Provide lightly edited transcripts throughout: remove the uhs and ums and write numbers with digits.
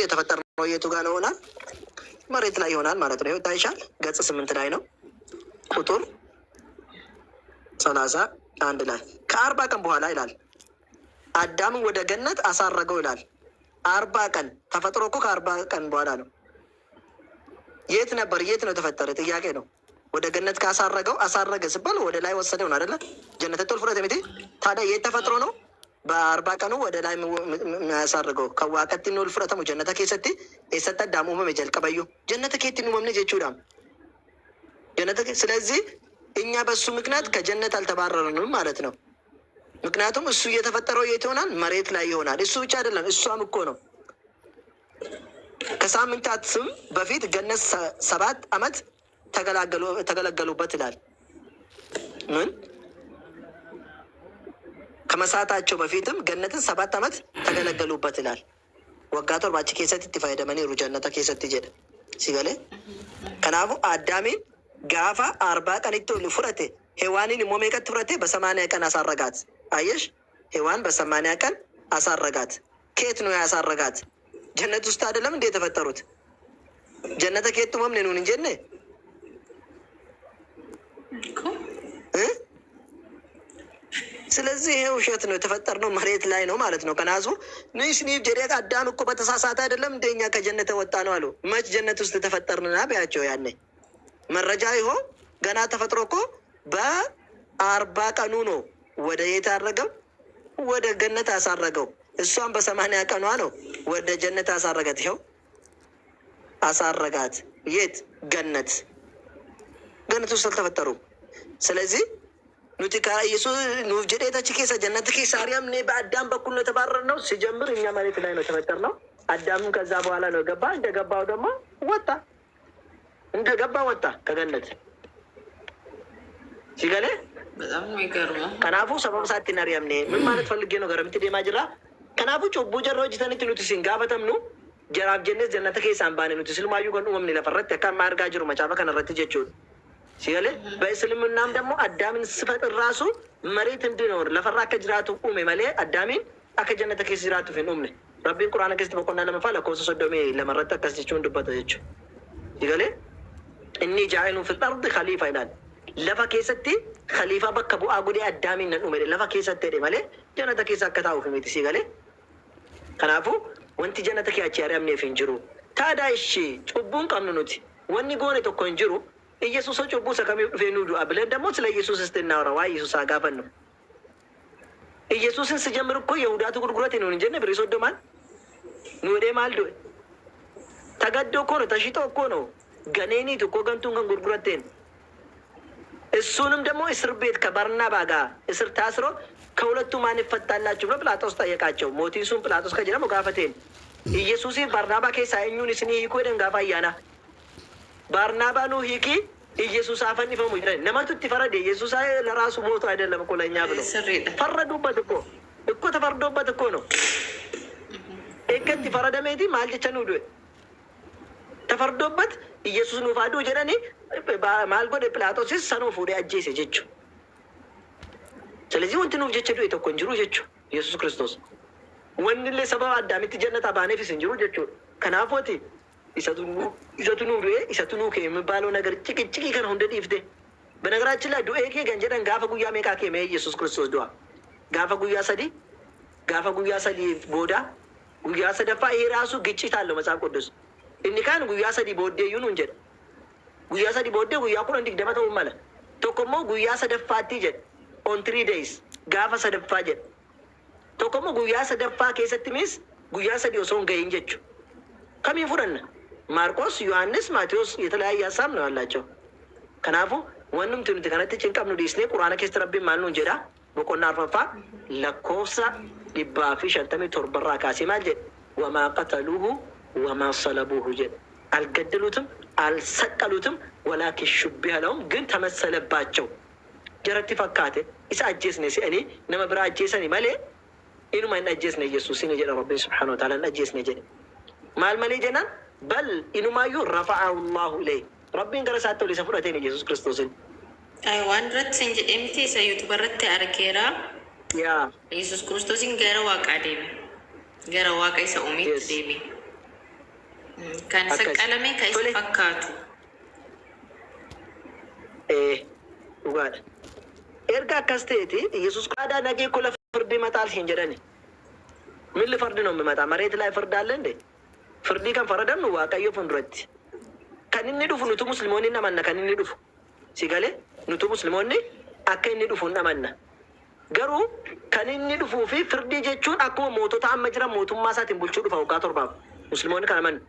የተፈጠርነው የቱ ጋር ነው ይሆናል? መሬት ላይ ይሆናል ማለት ነው። ይታይሻል። ገጽ 8 ላይ ነው ቁጥር 31 ላይ ከ40 ቀን በኋላ ይላል አዳምን ወደ ገነት አሳረገው ይላል። 40 ቀን ተፈጥሮ እኮ ከ40 ቀን በኋላ ነው። የት ነበር? የት ነው የተፈጠረ? ጥያቄ ነው። ወደ ገነት ካሳረገው አሳረገ ሲባል ወደ ላይ ወሰደው ነው አይደለ? ጀነት ቶል ፍረት ሚቲ ታዲያ የት ተፈጥሮ ነው? በ40 ቀኑ ወደ ላይ የሚያሳርገው ከዋቀት ኖል ፍረተሙ ጀነተ ኬሰቲ የሰጠ ዳሙ መጀል ቀበዩ ጀነተ ኬት መምነ ጀቹዳም ጀነተ። ስለዚህ እኛ በሱ ምክንያት ከጀነት አልተባረርንም ማለት ነው። ምክንያቱም እሱ እየተፈጠረው የት ይሆናል? መሬት ላይ ይሆናል። እሱ ብቻ አይደለም፣ እሷም እኮ ነው። ከሳምንታት ስም በፊት ገነት 7 ዓመት ተገለገሉበት ይላል። ምን ከመሳታቸው በፊትም ገነትን 7 ዓመት ተገለገሉበት ይላል። ወጋቶር ባች ኬሰት ትፋይደመኒ ሩጀነተ ኬሰት ጀደ ሲገለ ከናፉ አዳሚን ጋፋ 40 ቀን ይቶ ፍረቴ ሔዋንን ሞሜቀት ፍረቴ በ80 ቀን አሳረጋት። አየሽ፣ ሔዋን በ80 ቀን አሳረጋት። ከየት ነው ያሳረጋት? ጀነት ውስጥ አይደለም እንዴ የተፈጠሩት? ጀነተ ከየት መምን ነው እንጂ ነ ስለዚህ ይሄ ውሸት ነው። የተፈጠርነው መሬት ላይ ነው ማለት ነው። ከናዙ ንሽኒ ጀሬት አዳም እኮ በተሳሳተ አይደለም እንደኛ ከጀነት ወጣ ነው አሉ። መች ጀነት ውስጥ ተፈጠርንና ቢያቸው ያኔ መረጃ ይሆን ገና ተፈጥሮ እኮ በ40 ቀኑ ነው ወደ የት አረገው? ወደ ገነት አሳረገው። እሷም በ80 ቀኗ ነው ወደ ጀነት አሳረጋት። ይኸው አሳረጋት። የት? ገነት። ገነት ውስጥ አልተፈጠሩም። ስለዚህ ኑቲካ ኢየሱስ ኑጀዴታች ኬሳ ጀነት ኬሳ አርያም ኔ በአዳም በኩል ነው የተባረር ነው። ሲጀምር እኛ መሬት ላይ ነው የተፈጠር ነው። አዳምም ከዛ በኋላ ነው ገባ። እንደገባው ደግሞ ወጣ። እንደገባ ወጣ ከገነት ሲገለ በጣም የሚገርመው ከናፉ ሰበብ ሳቲን አርያም ኔ ምን ማለት ፈልጌ ነው ገረምት ዴማ ጅራ ከናፉ ጮቦ ጀሮጅ ተንት ኑቲ ሲንጋፈተም ነው ጀራብ ጀነት ጀነት ኬሳ አንባኔ ኑቲ ስልማዩ ገኑ ወምን ለፈረት ከማ አርጋ ጅሩ መጫፈ ከነረት ጀቹ ሲገለ በእስልምናም ደግሞ አዳምን ስፈጥር ራሱ መሬት እንዲኖር ለፈራ ከጅራቱ ቁሜ መሌ አዳሚን አከጀነት ኬስ ጅራቱ ፊኑም ነ ረቢን ቁርአን ከስተ በቆና ለመፋለ ኮሶ ሶዶሜ ለመረጠ ከስቹ እንድበተ ጀቹ ሲገለ እኒ ጃኢሉ ፊል አርድ ኸሊፋ ይላል። ለፈ ኬሰቲ ኸሊፋ በከ ቡአ ጉዲ አዳሚን ነዱ መሌ ለፈ ኬሰቲ ደ መሌ ጀነተ ኬሳ ከታው ፍሚት ሲገለ ከናፉ ወንቲ ጀነተ ኬ አቺ አርያም ነ ፊንጅሩ ታዳ እሺ ጩቡን ቀምኑት ወኒ ጎኔ ተኮ እንጅሩ ኢየሱስ ጩቡ ሰከሚው ፌኑዱ አብለን ደግሞ ስለ ኢየሱስ እስቲናወራ ዋይ ኢየሱስ አጋፈን ነው። ኢየሱስን ስጀምር እኮ የሁዳቱ ጉርጉረት ነው እንጂ ነብር ይሶደማል ኑዴ ማልዶ ተገዶ እኮ ነው ተሽጦ እኮ ነው ገኔኒት እኮ ገንቱን ከን ጉርጉረቴን እሱንም ደግሞ እስር ቤት ከባርናባ ጋር እስር ታስሮ ከሁለቱ ማን ይፈታላችሁ ብሎ ጲላጦስ ጠየቃቸው። ሞቲሱን ጲላጦስ ከጀነሞ ጋፈቴን ኢየሱስ ባርናባ ከሳይኙን እስኒ ይኮደን ጋፋ ያና ባርናባ ነው ሂኪ ኢየሱስ አፈን ይፈሙ ይላል። ለማቱ ትፈረደ ኢየሱስ ለራሱ ሞቶ አይደለም እኮ ለኛ ብሎ ፈረዱበት እኮ ተፈርዶበት እኮ ነው። እከት ፈረደ ሜዲ ማልጀቸኑ ዱ ተፈርዶበት ኢየሱስ ነው ፋዶ ጀራኒ ማልጎ ጲላጦስ ሰኖ ፉዲ አጄሴ ጀቹ ስለዚህ ወንት ነው ጀቸዱ የተኮንጅሩ ጀቹ ኢየሱስ ክርስቶስ ወንድለ ሰበብ አዳሚት ጀነታ ባነፊስ እንጅሩ ጀቹ ከናፎቲ ይሰቱኑ የሚባለው ነገር ጭቅጭቅ ከነው እንደ ዲፍቴ በነገራችን ላይ ዱኤ ኬ ገንጀደን ጋፈ ጉያ ሜቃ ኬ ሜ ኢየሱስ ክርስቶስ ዱአ ጋፈ ጉያ ሰዲ ቦዳ ጉያ ሰደፋ ይሄ ራሱ ግጭት አለው መጽሐፍ ቅዱስ እንካን ጉያ ሰዲ ቦዴ ይሁን እንጀ ጉያ ሰዲ ቦዴ ጉያ ኩን እንዲክ ደመተው ማለት ቶኮሞ ጉያ ሰደፋቲ ጀ ኦን 3 days ጋፈ ሰደፋ ጀ ቶኮሞ ጉያ ሰደፋ ከሰት ሚስ ጉያ ሰዲ ሶን ገይን ጀቹ ከሚን ፉረና ማርቆስ፣ ዮሐንስ፣ ማቴዎስ የተለያየ ሀሳብ ነው ያላቸው። ከናፉ ወንም ትንት ከነተ ጭንቀም ነው ዲስኔ ቁርአን ከስተ ረቢ ማን ነው እንጀዳ በቆና አርፈፋ ለኮሳ ዲባፊ ሸንተሚ ቶርበራ ካሲ ማጀ ወማ ቀተሉሁ ወማ ሰለቡሁ ጀ አልገደሉትም አልሰቀሉትም ወላኪን ሹቢህ ለሁም ግን ተመሰለባቸው። ጀረቲ ፈካቴ ኢሳ አጀስነ ሲእኔ ነመብራ አጀሰኒ መሌ ኢኑማ አጀስነ ኢየሱስ ሲነ ጀ ረቢ ሱብሓነሁ ወተዓላ አጀስነ ጀ ማል መሌ ጀናን በል ኢኑማዩ ረፈዐሁ ላሁ ኢለይህ ረቢን ገረሳተው ሊሰፍረቴን ኢየሱስ ክርስቶስን አይ ዋንድረት ሰንጀ ኤምቲ ሰዩት በረተ አርጌራ ያ ኢየሱስ ክርስቶስን ገረ ዋቃ ዴሚ ገረ ዋቃ ሰኡሚት ዴሚ Kan saqqalame kan isa fakkaatu. Dhugaadha. Erga akkas ta'eeti Yesuus qaadaa nagee kola firdii maxaal hin jedhani. Milli fardi ነው የሚመጣ መሬት ላይ ፍርድ አለ እንዴ? ፍርዲ kan faradamu waaqayyo fuulduratti. Kan inni dhufu nutu musliimoonni namanna kan inni dhufu. Sigalee nutu musliimoonni akka inni dhufu namanna. Garuu kan inni dhufuu fi firdii jechuun akkuma mootota amma jiran mootummaa isaatiin bulchuu dhufa waggaa torbaaf. Musliimoonni kan amannu.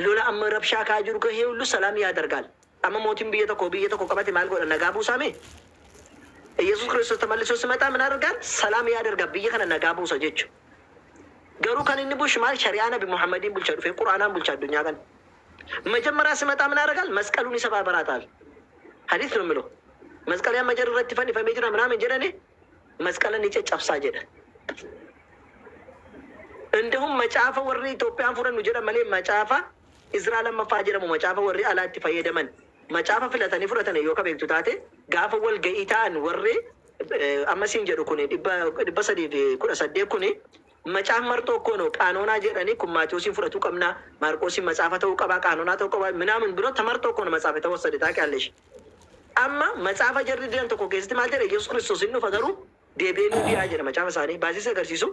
Lola amma rabshaa kaa jiru kahee hullu salaam yadargaal. Amma mootiin biyya tokko qabate maal godha nagaa buusaame? Yesuus Kiristoos ተመልሶ ሲመጣ ምን ያደርጋል? ሰላም ያደርጋል። ብዬ ከነ ነጋ buusa jechu. Garuu kan inni bulchu maal shari'aa nabi Muhammadin bulcha dhufe Qur'aanaan bulcha addunyaa kana. መጀመሪያ ሲመጣ ምን ያደርጋል? መስቀሉን ይሰባበራታል። ሐዲስ ነው የሚለው። መስቀል ያ መጀር ረቲ ፈንፈሜ ጅራ ምናምን ጀደኔ መስቀልን ይጨጨብሳ ጀደ። እንደውም መጫፈ ወሪ ኢትዮጵያን ፉረን ጀደ መሌ መጫፋ ኢዝራኤል መፋጀረሙ መጫፈ ወሪ አላቲ ፈየደመን መጫፈ ፍለተኒ ፍረተኒ ዮከ ቤክቱ ታቴ ጋፈ ወል ገኢታን ወሬ አመሲን ጀዱ ኩኒ ዲባ ሰዲ ኩዳ ሰዴ ኩኒ መጫፍ መርጦ እኮ ነው ቃኖና ጀደኒ ኩማቴዎሲን ፍረቱ ቀምና ማርቆሲን መጻፈ ተው ቀባ ቃኖና ተው ቀባ ምናምን ብሎ ተመርጦ እኮ ነው መጻፈ ተወሰደ ታውቂያለሽ። አማ መጻፈ ጀርዲ ደን ተኮ ገስቲ ማጀረ ኢየሱስ ክርስቶስ ነው ፈገሩ ዴቤኑ ዲያ ጀረ መጫፈ ሳኒ ባሲሰ ገርሲሱ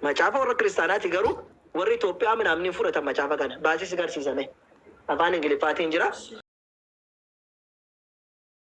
መጫፈ ወረ ክርስቲያናት ይገሩ ወሪ ኢትዮጵያ ምናምን ፍረተ መጫፈ ጋር ባሲሰ ገርሲሰነ አፋን እንግሊፋቲን ጅራ